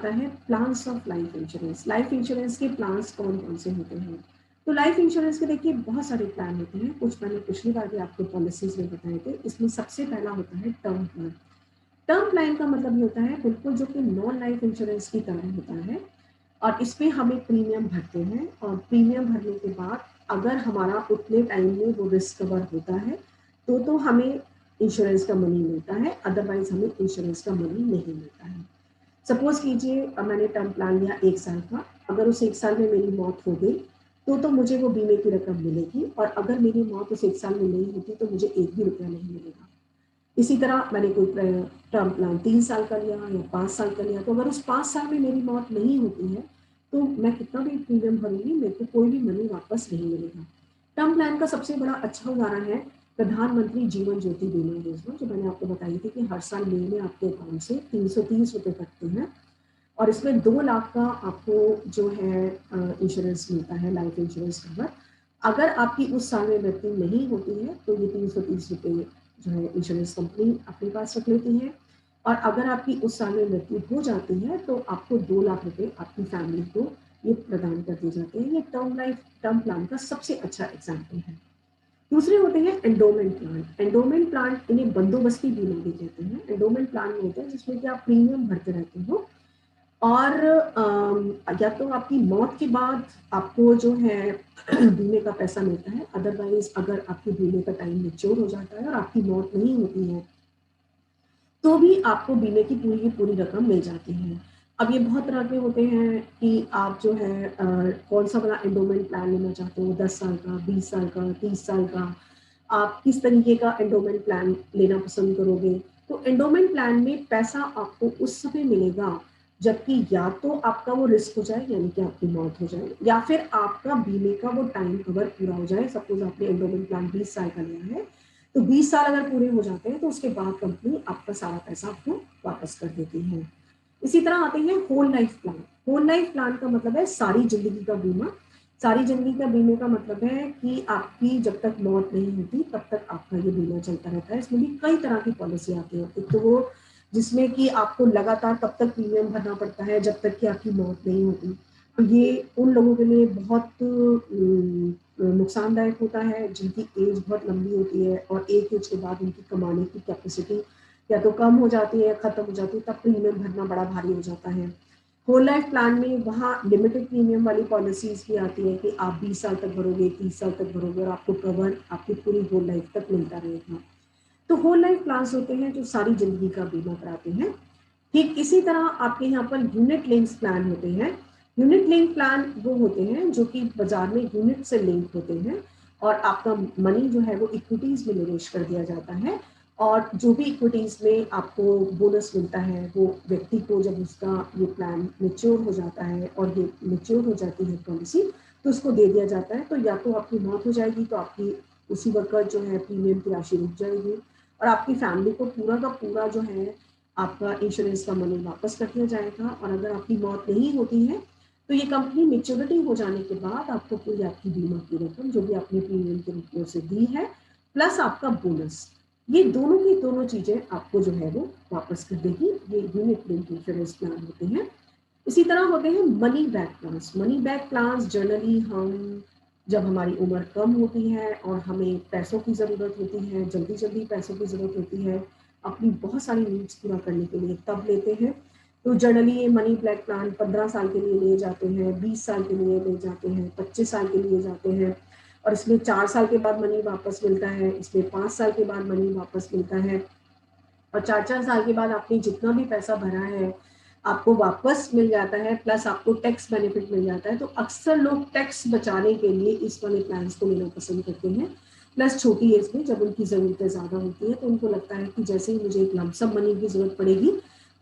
आता है plans of life insurance. Life insurance के प्लान्स कौन कौन से होते हैं? तो लाइफ इंश्योरेंस के देखिए बहुत सारे प्लान होते हैं, कुछ मैंने पिछली बार भी आपको पॉलिसीज में बताए थे। इसमें सबसे पहला होता है टर्म प्लान। टर्म प्लान का मतलब ये होता है बिल्कुल जो कि नॉन लाइफ इंश्योरेंस की तरह होता है, और इसमें हम एक प्रीमियम भरते हैं, और प्रीमियम भरने के बाद अगर हमारा उतने टाइम में वो रिस्क कवर होता है तो हमें इंश्योरेंस का मनी मिलता है, अदरवाइज हमें इंश्योरेंस का मनी नहीं मिलता है। सपोज कीजिए मैंने टर्म प्लान लिया 1 साल का, अगर उस 1 साल में मेरी मौत हो गई तो मुझे वो बीमे की रकम मिलेगी, और अगर मेरी मौत उस 1 साल में नहीं होती तो मुझे एक भी रुपया नहीं मिलेगा। इसी तरह मैंने कोई टर्म प्लान 3 साल का लिया या 5 साल का लिया, तो अगर उस 5 साल में मेरी मौत नहीं होती है तो मैं कितना भी प्रीमियम भरूंगी, मेरे को कोई भी मनी वापस नहीं मिलेगा। टर्म प्लान का सबसे बड़ा अच्छा उदाहरण है प्रधानमंत्री जीवन ज्योति बीमा योजना, जो मैंने आपको बताई थी कि हर साल मई में आपके अकाउंट से 330 रुपये कटते हैं, और इसमें 2 लाख का आपको जो है इंश्योरेंस मिलता है, लाइफ इंश्योरेंस कवर। अगर आपकी उस साल में मृत्यु नहीं होती है तो ये 330 रुपये जो है इंश्योरेंस कंपनी अपने पास रख लेती है, और अगर आपकी उस साल में मृत्यु हो जाती है तो आपको 2 लाख रुपए आपकी फैमिली को ये प्रदान कर दिए जाते हैं। ये टर्म प्लान का सबसे अच्छा एग्जाम्पल है। दूसरे होते हैं एंडोमेंट प्लान। एंडोमेंट प्लान इन्हें बंदोबस्ती बीमा भी कहते हैं। एंडोमेंट प्लान में होता है जिसमें कि आप प्रीमियम भरते रहते हो, और या तो आपकी मौत के बाद आपको जो है बीमे का पैसा मिलता है, अदरवाइज अगर आपके बीमे का टाइम मैच्योर हो जाता है और आपकी मौत नहीं होती है तो भी आपको बीमे की पूरी रकम मिल जाती है। अब ये बहुत तरह के होते हैं कि आप जो है कौन सा वाला एंडोमेंट प्लान लेना चाहते हो, 10 साल का, 20 साल का, 30 साल का, आप किस तरीके का एंडोमेंट प्लान लेना पसंद करोगे। तो एंडोमेंट प्लान में पैसा आपको उस समय मिलेगा जबकि या तो आपका वो रिस्क हो जाए, यानी कि आपकी मौत हो जाए, या फिर आपका बीमे का वो टाइम कवर पूरा हो जाए। सपोज आपने एंडोमेंट प्लान 20 साल का लिया है, तो 20 साल अगर पूरे हो जाते हैं तो उसके बाद कंपनी आपका सारा पैसा आपको वापस कर देती है। इसी तरह आते हैं whole life plan. Whole life plan का मतलब है सारी जिंदगी का बीमा। सारी जिंदगी का बीमे का मतलब है कि आपकी जब तक मौत नहीं होती तब तक आपका ये बीमा चलता रहता है। इसमें भी कई तरह की पॉलिसी आती है। एक तो वो जिसमें कि आपको लगातार तब तक प्रीमियम भरना पड़ता है जब तक कि आपकी मौत नहीं होती, तो ये उन लोगों के लिए बहुत नुकसानदायक होता है जिनकी एज बहुत लंबी होती है, और एक एज के बाद उनकी कमाने की कैपेसिटी या तो कम हो जाती है या खत्म हो जाती है, तब प्रीमियम भरना बड़ा भारी हो जाता है। होल लाइफ प्लान में वहाँ लिमिटेड प्रीमियम वाली पॉलिसीज भी आती है कि आप 20 साल तक भरोगे, 30 साल तक भरोगे, और आपको कवर आपकी पूरी होल लाइफ तक मिलता रहेगा। तो होल लाइफ प्लान्स होते हैं जो सारी जिंदगी का बीमा कराते हैं। ठीक इसी तरह आपके यहाँ पर यूनिट लिंक्स प्लान होते हैं। यूनिट लिंक प्लान वो होते हैं जो कि बाजार में यूनिट से लिंक होते हैं, और आपका मनी जो है वो इक्विटीज में निवेश कर दिया जाता है, और जो भी इक्विटीज में आपको बोनस मिलता है वो व्यक्ति को जब उसका ये प्लान मेच्योर हो जाता है और ये मेच्योर हो जाती है पॉलिसी तो उसको दे दिया जाता है। तो या तो आपकी मौत हो जाएगी तो आपकी उसी वक्त जो है प्रीमियम की राशि रुक जाएगी, और आपकी फैमिली को पूरा का पूरा जो है आपका इंश्योरेंस का मनी वापस कर दिया जाएगा। और अगर आपकी मौत नहीं होती है तो ये कंपनी मेच्योरिटी हो जाने के बाद आपको पूरी आपकी बीमा की रकम जो भी आपने प्रीमियम के रूप में उसे दी है प्लस आपका बोनस, ये दोनों की दोनों चीजें आपको जो है वो वापस कर देगी। ये यूनिट लिंक इंश्योरेंस प्लान होते हैं। इसी तरह होते हैं money back plans. Money back plans generally हम जब हमारी उम्र कम होती है और हमें पैसों की ज़रूरत होती है, जल्दी जल्दी पैसों की ज़रूरत होती है अपनी बहुत सारी नीड्स पूरा करने के लिए, तब लेते हैं। तो जनरली ये मनी बैक प्लान 15 साल के लिए लिए जाते हैं, 20 साल के लिए ले जाते हैं, 25 साल के लिए जाते हैं, और इसमें 4 साल के बाद मनी वापस मिलता है, इसमें 5 साल के बाद मनी वापस मिलता है, और 4 4 साल के बाद आपने जितना भी पैसा भरा है आपको वापस मिल जाता है, प्लस आपको टैक्स बेनिफिट मिल जाता है। तो अक्सर लोग टैक्स बचाने के लिए इस वाले प्लान्स को लेना पसंद करते हैं। प्लस छोटी एज में जब उनकी ज़रूरतें ज़्यादा होती है तो उनको लगता है कि जैसे ही मुझे एक लमसम मनी की ज़रूरत पड़ेगी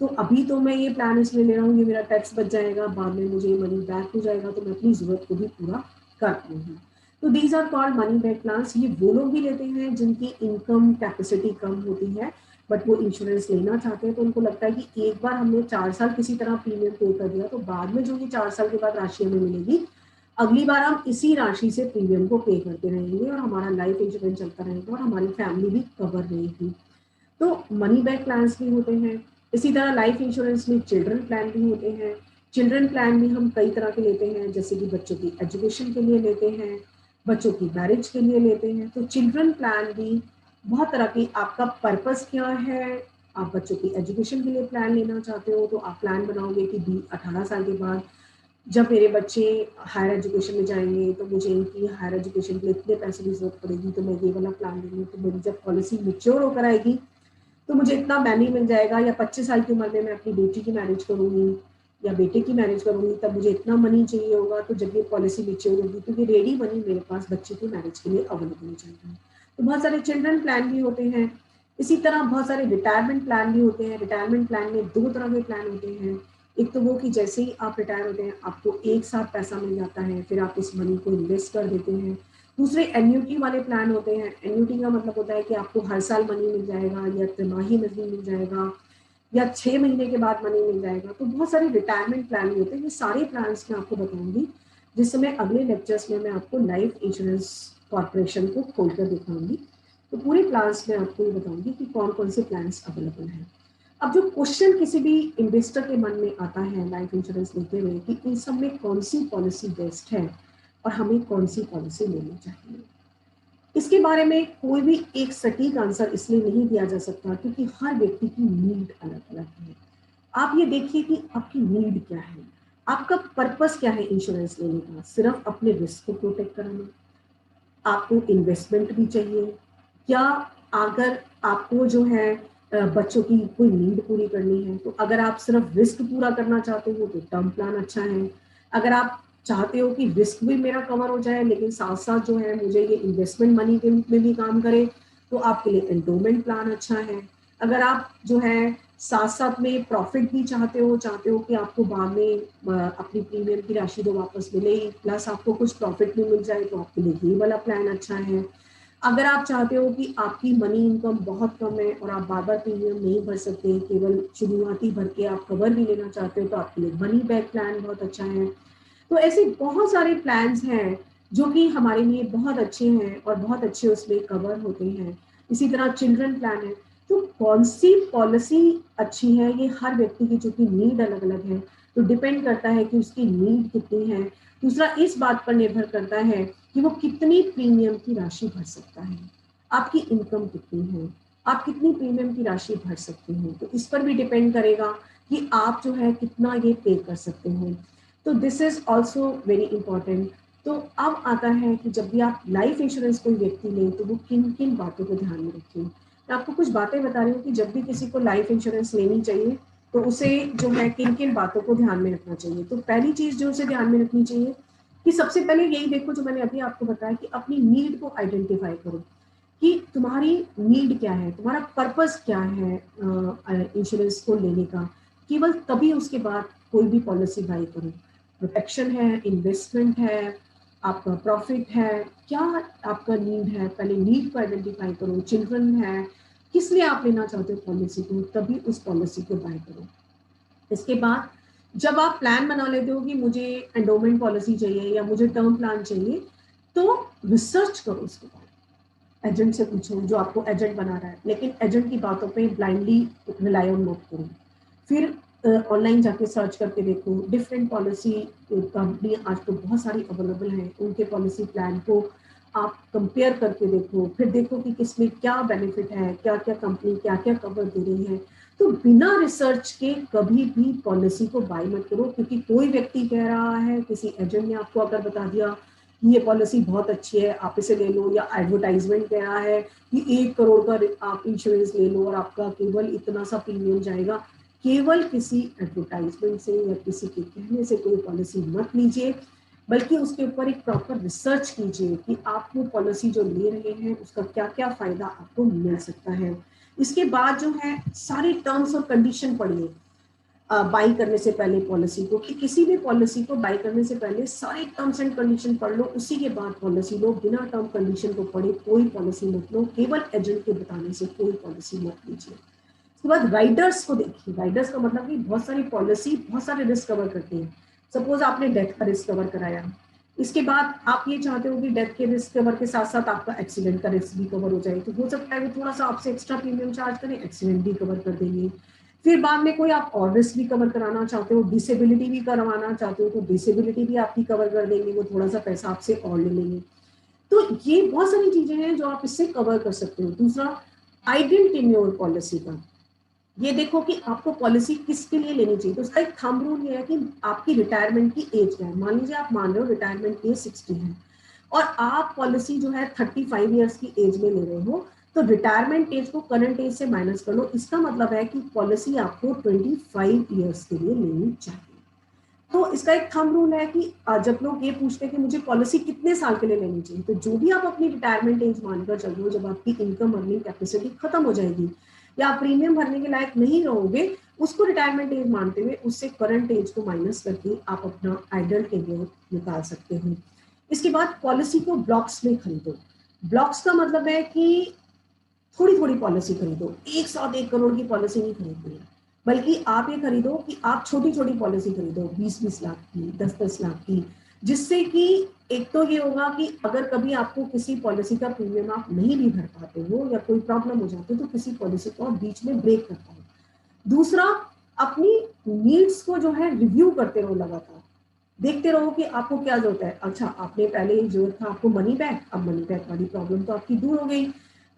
तो अभी तो मैं ये प्लान इसलिए ले रहा हूँ, ये मेरा टैक्स बच जाएगा, बाद में मुझे मनी बैक हो जाएगा तो मैं अपनी ज़रूरत को भी पूरा कर पाऊंगी। तो these are called money back plans. ये वो लोग भी लेते हैं जिनकी इनकम कैपेसिटी कम होती है बट वो इंश्योरेंस लेना चाहते हैं। तो उनको लगता है कि एक बार हमने 4 साल किसी तरह प्रीमियम पे कर दिया तो बाद में जो ये 4 साल के बाद राशि हमें मिलेगी, अगली बार हम इसी राशि से प्रीमियम को पे करते रहेंगे और हमारा लाइफ इंश्योरेंस चलता रहेगा और हमारी फैमिली भी कवर रहेगी। तो मनी बैक प्लान्स भी होते हैं। इसी तरह लाइफ इंश्योरेंस में चिल्ड्रन प्लान भी होते हैं। चिल्ड्रन प्लान भी हम कई तरह के लेते हैं, जैसे कि बच्चों की एजुकेशन के लिए लेते हैं, बच्चों की मैरिज के लिए लेते हैं। तो चिल्ड्रन प्लान भी बहुत तरह की, आपका पर्पस क्या है, आप बच्चों की एजुकेशन के लिए प्लान लेना चाहते हो तो आप प्लान बनाओगे कि 18 साल के बाद जब मेरे बच्चे हायर एजुकेशन में जाएंगे तो मुझे इनकी हायर एजुकेशन के लिए इतने पैसे की जरूरत पड़ेगी, तो मैं ये वाला प्लान लूँगी। तो मेरी जब पॉलिसी मैच्योर होकर आएगी तो मुझे इतना मनी मिल जाएगा, या 25 साल की उम्र में मैं अपनी बेटी की मैरिज करूंगी या बेटे की मैरिज करूंगी, तब मुझे इतना मनी चाहिए होगा। तो जब ये पॉलिसी मैच्योर होगी तो ये रेडी मनी मेरे पास बच्चे की मैरिज के लिए अवेलेबल हो जाएगा। तो बहुत सारे चिल्ड्रन प्लान भी होते हैं। इसी तरह बहुत सारे रिटायरमेंट प्लान भी होते हैं। रिटायरमेंट प्लान में 2 तरह के प्लान होते हैं। एक तो वो कि जैसे ही आप रिटायर होते हैं आपको एक साथ पैसा मिल जाता है, फिर आप इस मनी को इन्वेस्ट कर देते हैं। दूसरे एन्युटी वाले प्लान होते हैं। एन्युटी का मतलब होता है कि आपको हर साल मनी मिल जाएगा, या तिमाही मनी मिल जाएगा, या 6 महीने के बाद मनी मिल जाएगा। तो बहुत सारे रिटायरमेंट प्लान भी होते हैं। ये सारे प्लान्स मैं आपको बताऊंगी, जिस समय अगले लेक्चर्स में मैं आपको लाइफ इंश्योरेंस कॉर्पोरेशन को खोलकर दिखाऊंगी। तो पूरे प्लान्स में आपको ये बताऊंगी कि कौन कौन से प्लान्स अवेलेबल हैं। अब जो क्वेश्चन किसी भी इन्वेस्टर के मन में आता है लाइफ इंश्योरेंस लेते हुए कि इन सब में कौन सी पॉलिसी बेस्ट है और हमें कौन सी पॉलिसी लेनी चाहिए, इसके बारे में कोई भी एक सटीक आंसर इसलिए नहीं दिया जा सकता क्योंकि हर व्यक्ति की नीड अलग अलग है। आप ये देखिए कि आपकी नीड क्या है, आपका पर्पस क्या है इंश्योरेंस लेने का। सिर्फ अपने रिस्क को प्रोटेक्ट करना, आपको इन्वेस्टमेंट भी चाहिए, क्या अगर आपको जो है बच्चों की कोई नीड पूरी करनी है, तो अगर आप सिर्फ रिस्क पूरा करना चाहते हो तो टर्म प्लान अच्छा है। अगर आप चाहते हो कि रिस्क भी मेरा कवर हो जाए लेकिन साथ साथ जो है मुझे ये इन्वेस्टमेंट मनी के रूप में भी काम करे, तो आपके लिए एंडोमेंट प्लान अच्छा है। अगर आप जो है साथ साथ में प्रॉफिट भी चाहते हो कि आपको बाद में अपनी प्रीमियम की राशि तो वापस मिले ही, प्लस आपको कुछ प्रॉफिट भी मिल जाए, तो आपके लिए ये वाला प्लान अच्छा है। अगर आप चाहते हो कि आपकी मनी इनकम बहुत कम है और आप बार बार प्रीमियम नहीं भर सकते, केवल शुरुआती भर के आप कवर भी लेना चाहते हो, तो आपके लिए मनी बैक प्लान बहुत अच्छा है। तो ऐसे बहुत सारे प्लान्स हैं जो कि हमारे लिए बहुत अच्छे हैं और बहुत अच्छे उसमें कवर होते हैं। इसी तरह चिल्ड्रन प्लान है। तो कौन सी पॉलिसी अच्छी है, ये हर व्यक्ति की चूंकि नीड अलग अलग है तो डिपेंड करता है कि उसकी नीड कितनी है। दूसरा इस बात पर निर्भर करता है कि वो कितनी प्रीमियम की राशि भर सकता है, आपकी इनकम कितनी है, आप कितनी प्रीमियम की राशि भर सकते हो, तो इस पर भी डिपेंड करेगा कि आप जो है कितना ये पे कर सकते हो। तो this is also very important. तो अब आता है कि जब भी आप लाइफ इंश्योरेंस कोई व्यक्ति ले तो वो किन किन बातों को ध्यान में रखें। मैं आपको कुछ बातें बता रही हूँ कि जब भी किसी को लाइफ इंश्योरेंस लेनी चाहिए तो उसे जो है किन किन बातों को ध्यान में रखना चाहिए। तो पहली चीज जो उसे ध्यान में रखनी चाहिए कि सबसे पहले यही देखो जो मैंने अभी आपको बताया कि अपनी नीड को आइडेंटिफाई करो कि तुम्हारी नीड क्या है, तुम्हारा पर्पस क्या है इंश्योरेंस को लेने का। केवल तभी उसके बाद कोई भी पॉलिसी बाई करो। प्रोटेक्शन है, इन्वेस्टमेंट है, आपका प्रॉफिट है, क्या आपका नीड है, पहले नीड को आइडेंटिफाई करो। चिल्ड्रन है, किस लिए आप लेना चाहते हो पॉलिसी को, तभी उस पॉलिसी को बाय करो। इसके बाद जब आप प्लान बना लेते हो कि मुझे एंडोमेंट पॉलिसी चाहिए या मुझे टर्म प्लान चाहिए, तो रिसर्च करो उसके बाद, एजेंट से पूछो जो आपको एजेंट बना रहा है, लेकिन एजेंट की बातों पे ब्लाइंडली रिलाई ऑन मत करो। फिर ऑनलाइन जाके सर्च करके देखो, डिफरेंट पॉलिसी कंपनी आज तो बहुत सारी अवेलेबल हैं, उनके पॉलिसी प्लान को आप कंपेयर करके देखो। फिर देखो कि किसमें क्या बेनिफिट है, क्या क्या कंपनी क्या क्या कवर दे रही है। तो बिना रिसर्च के कभी भी पॉलिसी को बाय मत करो, क्योंकि कोई व्यक्ति कह रहा है, किसी एजेंट ने आपको अगर बता दिया ये पॉलिसी बहुत अच्छी है आप इसे ले लो, या एडवर्टाइजमेंट कह रहा है कि 1 करोड़ का आप इंश्योरेंस ले लो और आपका केवल इतना सा प्रीमियम जाएगा, केवल किसी एडवर्टाइजमेंट से या किसी के कहने से कोई पॉलिसी मत लीजिए, बल्कि उसके ऊपर एक प्रॉपर रिसर्च कीजिए कि आप वो पॉलिसी जो ले रहे हैं उसका क्या क्या फायदा आपको मिल सकता है। इसके बाद जो है सारे टर्म्स और कंडीशन पढ़िए बाई करने से पहले पॉलिसी को, कि किसी भी पॉलिसी को बाई करने से पहले सारे टर्म्स एंड कंडीशन पढ़ लो, उसी के बाद पॉलिसी लो। बिना टर्म कंडीशन को पढ़े कोई पॉलिसी मत लो, केवल एजेंट के बताने से कोई पॉलिसी मत लीजिए। उसके बाद राइडर्स को देखिए। राइडर्स का मतलब कि बहुत सारी पॉलिसी बहुत सारे रिस्क कवर करती है। सपोज आपने डेथ का रिस्क कवर कराया, इसके बाद आप ये चाहते हो कि डेथ के रिस्क कवर के साथ साथ आपका एक्सीडेंट का रिस्क भी कवर हो जाए, तो हो सकता है वो थोड़ा सा आपसे एक्स्ट्रा प्रीमियम चार्ज करें, एक्सीडेंट भी कवर कर देंगे। फिर बाद में कोई आप और रिस्क भी कवर कराना चाहते हो, डिसेबिलिटी भी करवाना चाहते हो, तो डिसेबिलिटी भी आपकी कवर कर देंगे, वो थोड़ा सा पैसा आपसे और ले लेंगे। तो ये बहुत सारी चीजें हैं जो आप इससे कवर कर सकते हो। दूसरा, आइडेंट टेन्योर पॉलिसी का, ये देखो कि आपको पॉलिसी किसके लिए लेनी चाहिए। तो उसका एक थंब रूल ये है कि आपकी रिटायरमेंट की एज क्या है। मान लीजिए आप मान रहे हो रिटायरमेंट एज 60 है और आप पॉलिसी जो है 35 ईयर्स की एज में ले रहे हो, तो रिटायरमेंट एज को करंट एज से माइनस कर लो। इसका मतलब है कि पॉलिसी आपको 25 ईयर्स के लिए लेनी चाहिए। तो इसका एक थंब रूल है कि जब लोग ये पूछते हैं कि मुझे पॉलिसी कितने साल के लिए लेनी चाहिए, तो जो भी आप अपनी रिटायरमेंट एज मानकर चल रहे हो, जब आपकी इनकम अर्निंग कैपेसिटी खत्म हो जाएगी या आप प्रीमियम भरने के लायक नहीं रहोगे, उसको रिटायरमेंट एज मानते हुए उससे करंट एज को माइनस करके आप अपना आइडल टेन्योर निकाल सकते हो। इसके बाद पॉलिसी को ब्लॉक्स में खरीदो। ब्लॉक्स का मतलब है कि थोड़ी थोड़ी पॉलिसी खरीदो, एक साथ 1 करोड़ की पॉलिसी नहीं खरीदनी है, बल्कि आप ये खरीदो कि आप छोटी छोटी पॉलिसी खरीदो, 20-20 लाख की, 10-10 लाख की, जिससे कि एक तो ये होगा कि अगर कभी आपको किसी पॉलिसी का प्रीमियम आप नहीं भी भर पाते हो या कोई प्रॉब्लम हो जाती है, तो किसी पॉलिसी को आप बीच में ब्रेक कर पाओ। दूसरा, अपनी नीड्स को जो है रिव्यू करते रहो, लगातार देखते रहो कि आपको क्या जरूरत है। अच्छा, आपने पहले जरूरत था आपको मनी बैक, अब मनी बैक वाली प्रॉब्लम तो आपकी दूर हो गई,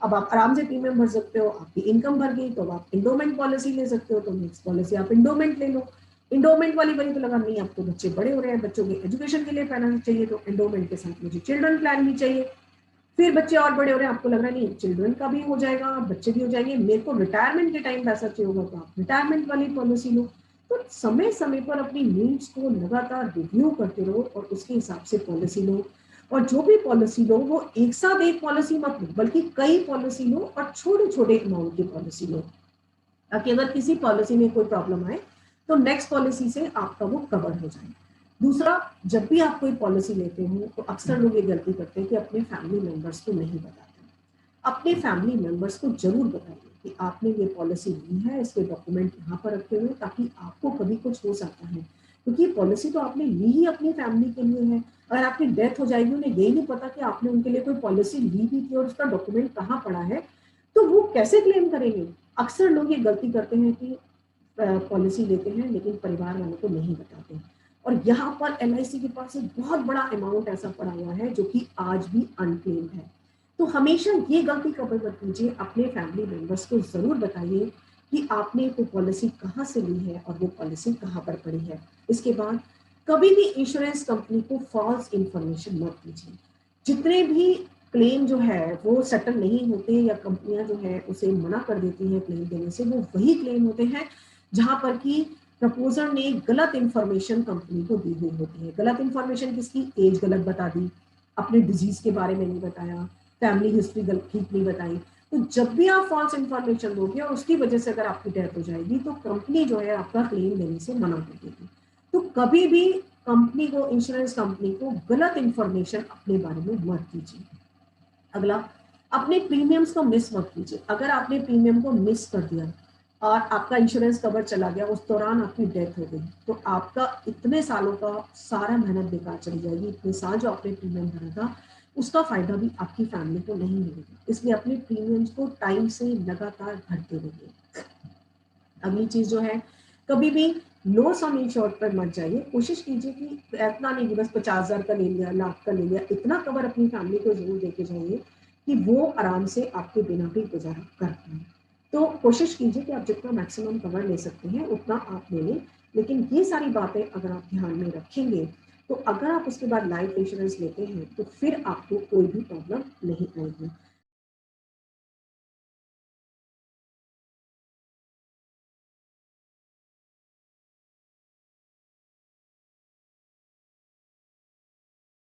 अब आप आराम से प्रीमियम भर सकते हो, आपकी इनकम भर गई, तो अब आप इंडोमेंट पॉलिसी ले सकते हो। तो नेक्स्ट पॉलिसी आप इंडोमेंट ले लो। इंडोमेंट वाली बनी तो लगा नहीं, अब तो बच्चे बड़े हो रहे हैं, बच्चों के एजुकेशन के लिए फाइनेंस चाहिए, तो इंडोमेंट के साथ मुझे चिल्ड्रन प्लान भी चाहिए। फिर बच्चे और बड़े हो रहे हैं, आपको लग रहा है नहीं चिल्ड्रन का भी हो जाएगा, बच्चे भी हो जाएंगे, मेरे को रिटायरमेंट के टाइम पैसा चाहिए होगा, तो आप रिटायरमेंट वाली पॉलिसी लो। तो समय समय पर अपनी नीड्स को लगातार रिव्यू करते रहो और उसके हिसाब से पॉलिसी लो। और जो भी पॉलिसी लो वो एक साथ एक पॉलिसी मत लो, बल्कि कई पॉलिसी लो और छोटे छोटे अमाउंट की पॉलिसी लो, ताकि अगर किसी पॉलिसी में कोई प्रॉब्लम आए तो नेक्स्ट पॉलिसी से आपका वो कवर हो जाए। दूसरा, जब भी आप कोई पॉलिसी लेते हो तो अक्सर लोग ये गलती करते हैं कि अपने फैमिली मेंबर्स को नहीं बताते। अपने फैमिली मेंबर्स को जरूर बताइए कि आपने ये पॉलिसी ली है, इसके डॉक्यूमेंट यहाँ पर रखे हुए, ताकि आपको कभी कुछ हो सकता है, क्योंकि पॉलिसी तो आपने ली ही अपनी फैमिली के लिए है। अगर आपकी डेथ हो जाएगी, उन्हें यही नहीं पता कि आपने उनके लिए कोई पॉलिसी ली भी थी और उसका डॉक्यूमेंट कहाँ पड़ा है, तो वो कैसे क्लेम करेंगे। अक्सर लोग ये गलती करते हैं कि पॉलिसी लेते हैं लेकिन परिवार वालों को नहीं बताते, और यहाँ पर LIC के पास एक बहुत बड़ा अमाउंट ऐसा पड़ा हुआ है जो कि आज भी अनक्लेम्ड है। तो हमेशा ये गलती कभी मत कीजिए, अपने फैमिली मेंबर्स को जरूर बताइए कि आपने वो पॉलिसी कहाँ से ली है और वो पॉलिसी कहाँ पर पड़ी है। इसके बाद कभी भी इंश्योरेंस कंपनी को फॉल्स इंफॉर्मेशन मत दीजिए। जितने भी क्लेम जो है वो सेटल नहीं होते या कंपनियां जो है उसे मना कर देती हैं क्लेम देने से, वो वही क्लेम होते हैं जहां पर कि प्रपोजर ने गलत इंफॉर्मेशन कंपनी को दी हुई होती है। गलत इंफॉर्मेशन किसकी? एज गलत बता दी, अपने डिजीज के बारे में नहीं बताया, फैमिली हिस्ट्री ठीक नहीं बताई। तो जब भी आप फॉल्स इंफॉर्मेशन दोगे और उसकी वजह से अगर आपकी डेथ हो जाएगी, तो कंपनी जो है आपका क्लेम देने से मना कर देगी। तो कभी भी कंपनी को, इंश्योरेंस कंपनी को गलत इंफॉर्मेशन अपने बारे में मत दीजिए। अगला, अपने प्रीमियम्स को मिस मत कीजिए। अगर आपने प्रीमियम को मिस कर दिया और आपका इंश्योरेंस कवर चला गया, उस दौरान आपकी डेथ हो गई, तो आपका इतने सालों का सारा मेहनत बेकार चली जाएगी। इतने साल जो आपने प्रीमियम भरा था उसका फायदा भी आपकी फैमिली को नहीं मिलेगा। इसलिए अपने प्रीमियम्स को टाइम से लगातार भरते रहिए। अगली चीज जो है, कभी भी लो सम इंश्योर्ड पर मत जाइए। कोशिश कीजिए कि इतना नहीं कि बस 50,000 का ले लिया, लाख का ले लिया, इतना कवर अपनी फैमिली को जरूर देके जाइए कि वो आराम से आपके बिना भी गुजारा कर पाए। तो कोशिश कीजिए कि आप जितना मैक्सिमम कवर ले सकते हैं उतना आप ले लें। लेकिन ये सारी बातें अगर आप ध्यान में रखेंगे तो अगर आप उसके बाद लाइफ इंश्योरेंस लेते हैं तो फिर आपको कोई भी प्रॉब्लम नहीं आएगी।